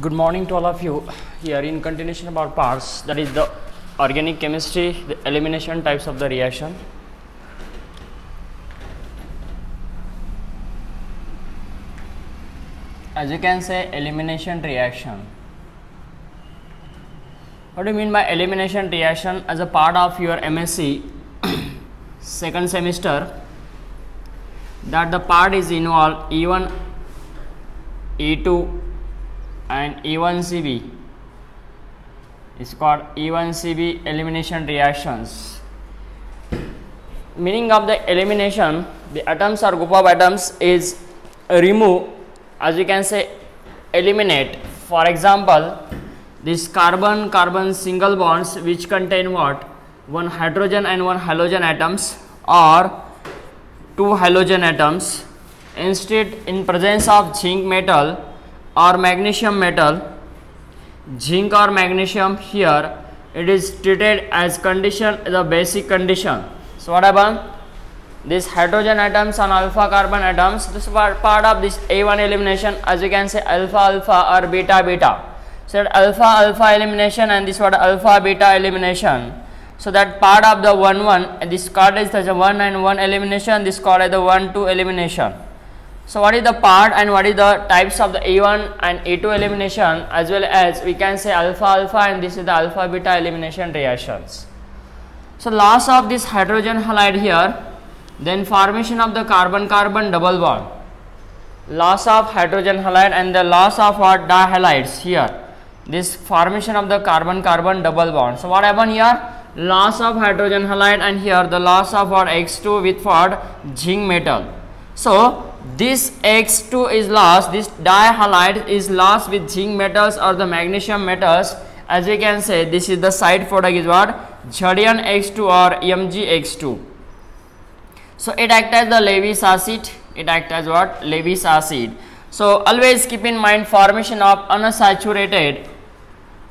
Good morning to all of you. Here in continuation of our parts, that is the organic chemistry, the elimination types of the reaction. As you can say, elimination reaction. What do you mean by elimination reaction? As a part of your MSc second semester, that the part is involved E1, E2 and E1CB is called E1CB elimination reactions. Meaning of the elimination, the atoms or group of atoms is remove, as you can say, eliminate. For example, this carbon single bonds which contain what? One hydrogen and one halogen atoms or two halogen atoms. Instead, in presence of zinc metal or magnesium metal, zinc or magnesium, here it is treated as condition, the basic condition. So what happened? These hydrogen atoms and alpha carbon atoms, this is part of this A1 elimination, as you can say alpha alpha or beta beta. So that alpha alpha elimination and this what alpha beta elimination. So that part of the 1 and this called as the 1 and 1 elimination, this called as the 1 2 elimination. So what is the part and what is the types of the A1 and A2 elimination, as well as we can say alpha alpha and this is the alpha beta elimination reactions. So loss of this hydrogen halide here, then formation of the carbon carbon double bond, loss of hydrogen halide and the loss of what dihalides here, this formation of the carbon carbon double bond. So what happened here? Loss of hydrogen halide and here the loss of what X2 with what zinc metal. So this X2 is lost, this dihalide is lost with zinc metals or the magnesium metals. As we can say, this is the side product is what? Zn X2 or MgX2. So it acts as the Lewis acid. It acts as what? Lewis acid. So always keep in mind formation of unsaturated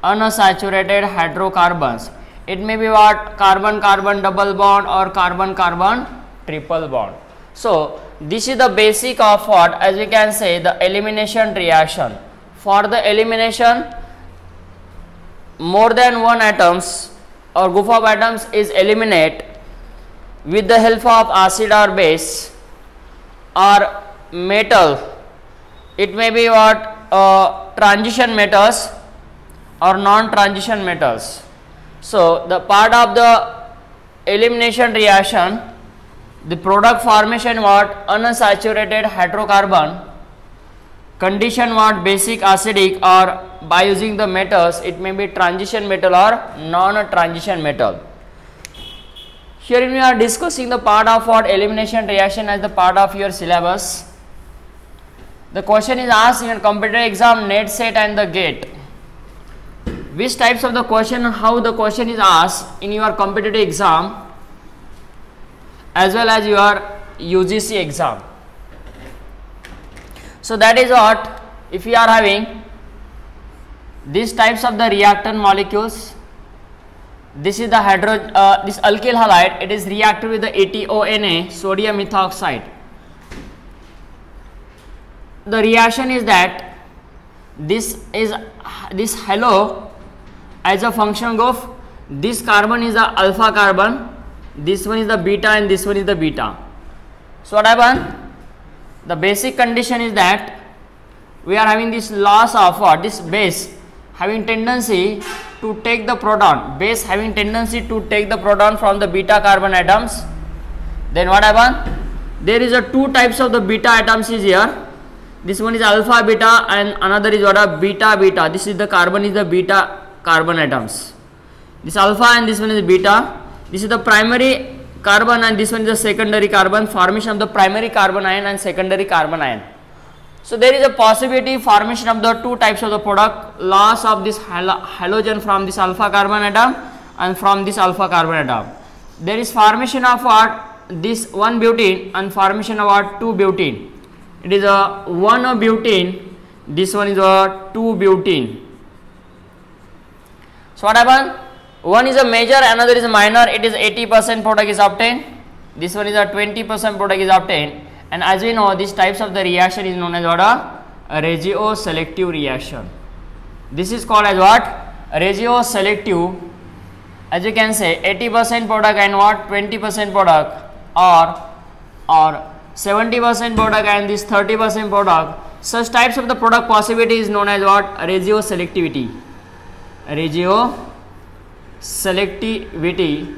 hydrocarbons. It may be what? Carbon carbon double bond or carbon carbon triple bond. So this is the basic of what, as we can say, the elimination reaction. For the elimination, more than one atoms or group of atoms is eliminate with the help of acid or base or metal. It may be what? Transition metals or non-transition metals. So the part of the elimination reaction, the product formation what? Unsaturated hydrocarbon, condition what? Basic acidic, or by using the metals it may be transition metal or non-transition metal. Here we are discussing the part of what? Elimination reaction as the part of your syllabus. The question is asked in a competitive exam, NET, SET and the GATE. Which types of the question, how the question is asked in your competitive exam as well as your UGC exam. So that is what, if we are having these types of the reactant molecules, this is the this alkyl halide, it is reacted with the ATONA, sodium methoxide. The reaction is that this halo as a function of this carbon is the alpha carbon, this one is the beta and this one is the beta. So what happened? The basic condition is that we are having this loss of what? This base having tendency to take the proton, base having tendency to take the proton from the beta carbon atoms. Then what happened? There is a two types of the beta atoms is here. This one is alpha beta and another is what? A beta beta. This is the carbon is the beta carbon atoms. This alpha and this one is beta. This is the primary carbon and this one is the secondary carbon, formation of the primary carbon ion and secondary carbon ion. So there is a possibility formation of the two types of the product, loss of this halogen from this alpha carbon atom and from this alpha carbon atom. There is formation of what? This 1 butene and formation of what? 2 butene. It is a 1 butene, this one is a 2 butene. So what happened? One is a major, another is a minor. It is 80% product is obtained. This one is a 20% product is obtained. And as we know, these types of the reaction is known as what? A regioselective reaction. This is called as what? Ratio selective. As you can say 80% product and what 20% product, or 70% product and this 30% product. Such types of the product possibility is known as what? Ratio selectivity. Ratio selectivity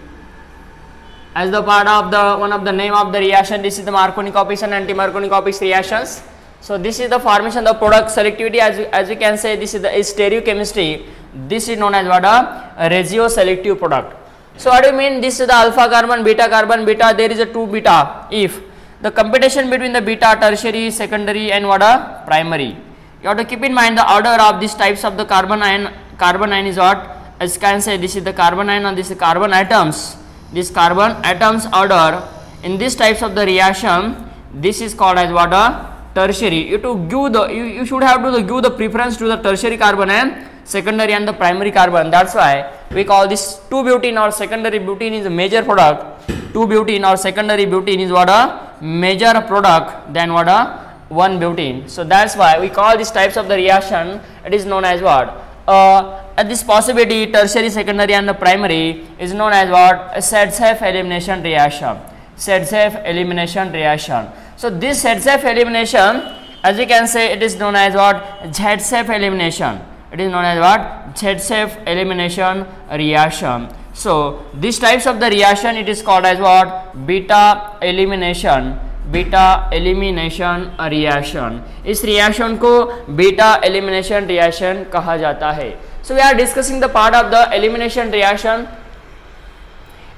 as the part of the one of the name of the reaction. This is the Marconi-Coppice and anti-Marconi-Coppice reactions. So this is the formation of product selectivity. As you can say, this is the stereochemistry. This is known as what? A ratio selective product. So what do you mean? This is the alpha carbon, beta. There is a 2 beta. If the competition between the beta, tertiary, secondary, and what? A primary. You have to keep in mind the order of these types of the carbon ion. Carbon ion is what? As you can say, this is the carbon ion and this is carbon atoms. This carbon atoms order in these types of the reaction. This is called as what? A tertiary. You should have to give the preference to the tertiary carbon and secondary and the primary carbon. That's why we call this 2-butene or secondary butene is a major product. 2-butene or secondary butene is what? A major product than what? A 1-butene. So that's why we call these types of the reaction. It is known as what? At this possibility, tertiary, secondary, and the primary is known as what? A Sedseff elimination reaction. Sedseff elimination reaction. So this Sedseff elimination, as you can say, it is known as what? Sedseff elimination. It is known as what? Sedseff elimination reaction. So these types of the reaction, it is called as what? Beta elimination. Beta elimination reaction. इस reaction को beta elimination reaction कहा जाता है. So we are discussing the part of the elimination reaction.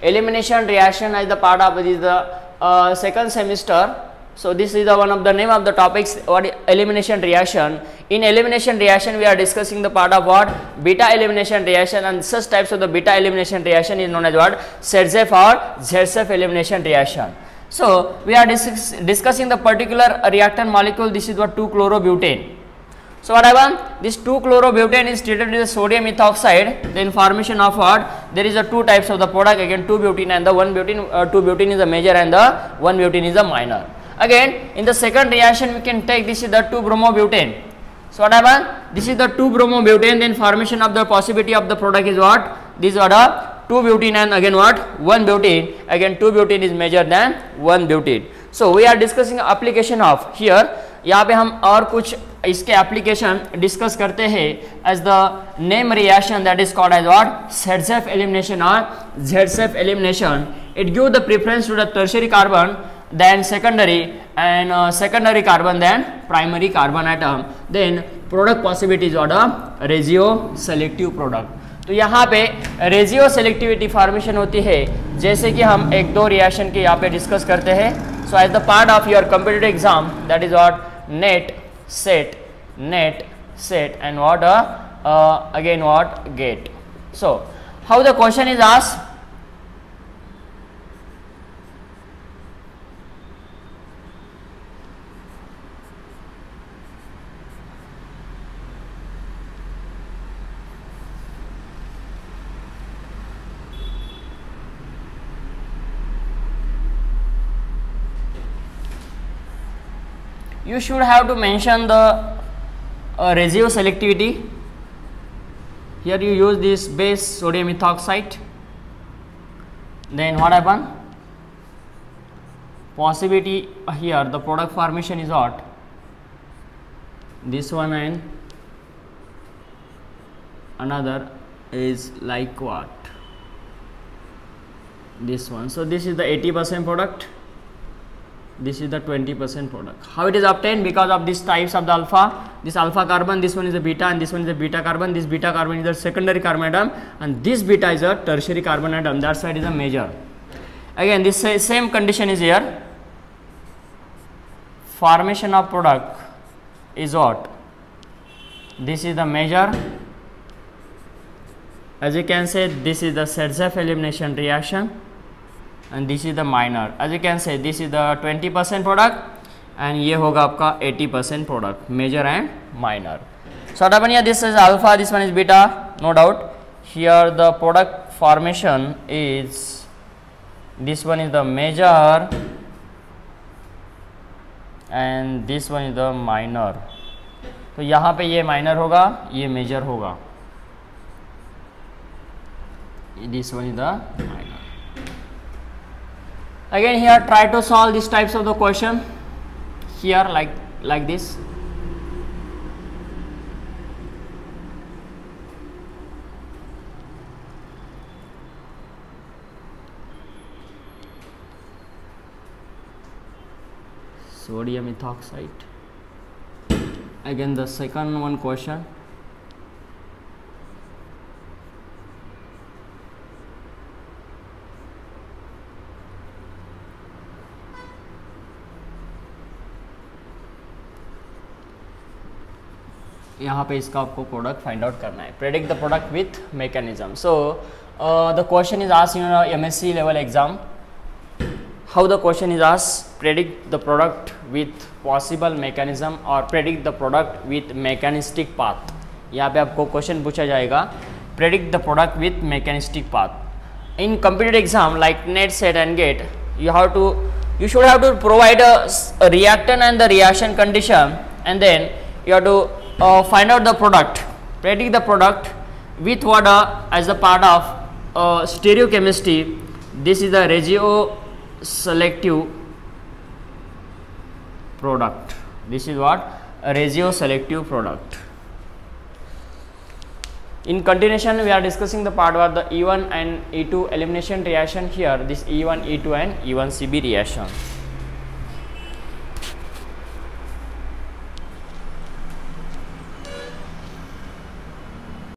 Elimination reaction is the part of the second semester. So this is the one of the name of the topics, what elimination reaction. In elimination reaction we are discussing the part of what? Beta elimination reaction, and such types of the beta elimination reaction is known as what? Sedseff or Sedseff elimination reaction. So we are discussing the particular reactant molecule. This is what? 2-chlorobutane. So what happened? This 2-chlorobutane is treated with the sodium ethoxide. Then formation of what? There is a 2 types of the product, again 2-butene and the 1-butene. 2-butene is the major and the 1-butene is the minor. Again in the second reaction we can take, this is the 2-bromobutane. So what happened? This is the 2-bromobutane. Then formation of the possibility of the product is what? This is what? A 2-butene and again what? 1-butene. Again 2-butene is major than 1-butene. So we are discussing application of here. यहाँ पे हम और कुछ इसके application discuss करते हैं. As the name reaction that is called as what? Sedseff elimination or Sedseff elimination. It gives the preference to the tertiary carbon, then secondary, and secondary carbon, then primary carbon atom. Then product possibility is what? A ratio selective product. तो यहाँ पे रेजियो selectivity formation होती है, जैसे कि हम एक दो रिएक्शन के यहाँ पे डिस्कस करते हैं. So as the part of your competitive exam that is what? NET SET and what? Again what? GATE. So how the question is asked? You should have to mention the ratio selectivity. Here you use this base sodium ethoxide. Then what happen? Possibility here the product formation is what? This one and another is like what? This one. So this is the 80% product. This is the 20% product. How it is obtained? Because of these types of the alpha. This alpha carbon, this one is a beta, and this one is a beta carbon. This beta carbon is a secondary carbon atom, and this beta is a tertiary carbon atom. That's why it is a major. Again, this same condition is here. Formation of product is what? This is the major. As you can say, this is the Sedseff elimination reaction, and this is the minor. As you can say, this is the 20% product, and ये होगा आपका 80% product, major and minor. So what happened here? This is alpha, this one is beta, no doubt. Here the product formation is, this one is the major, and this one is the minor. तो यहाँ पे ये minor होगा, ये major होगा. This one is the minor. Again here try to solve these types of the question here like this. Sodium ethoxide. Again the second one question. यहाँ पे इसका आपको प्रोडक्ट फाइंड आउट करना है. Predict the product with mechanism. So the question is asked in MSc level exam. How the question is asked, predict the product with possible mechanism और predict the product with mechanistic path. यहाँ पे आपको question पूछा जाएगा, predict the product with mechanistic path. In computer exam like NET, SET and GATE, you should have to provide a reactant and the reaction condition, and then you have to find out the product, predict the product with what as a part of stereochemistry. This is the regio selective product. This is what a regio selective product. In continuation we are discussing the part of the E1 and E2 elimination reaction. Here this E1, E2 and E1CB reaction.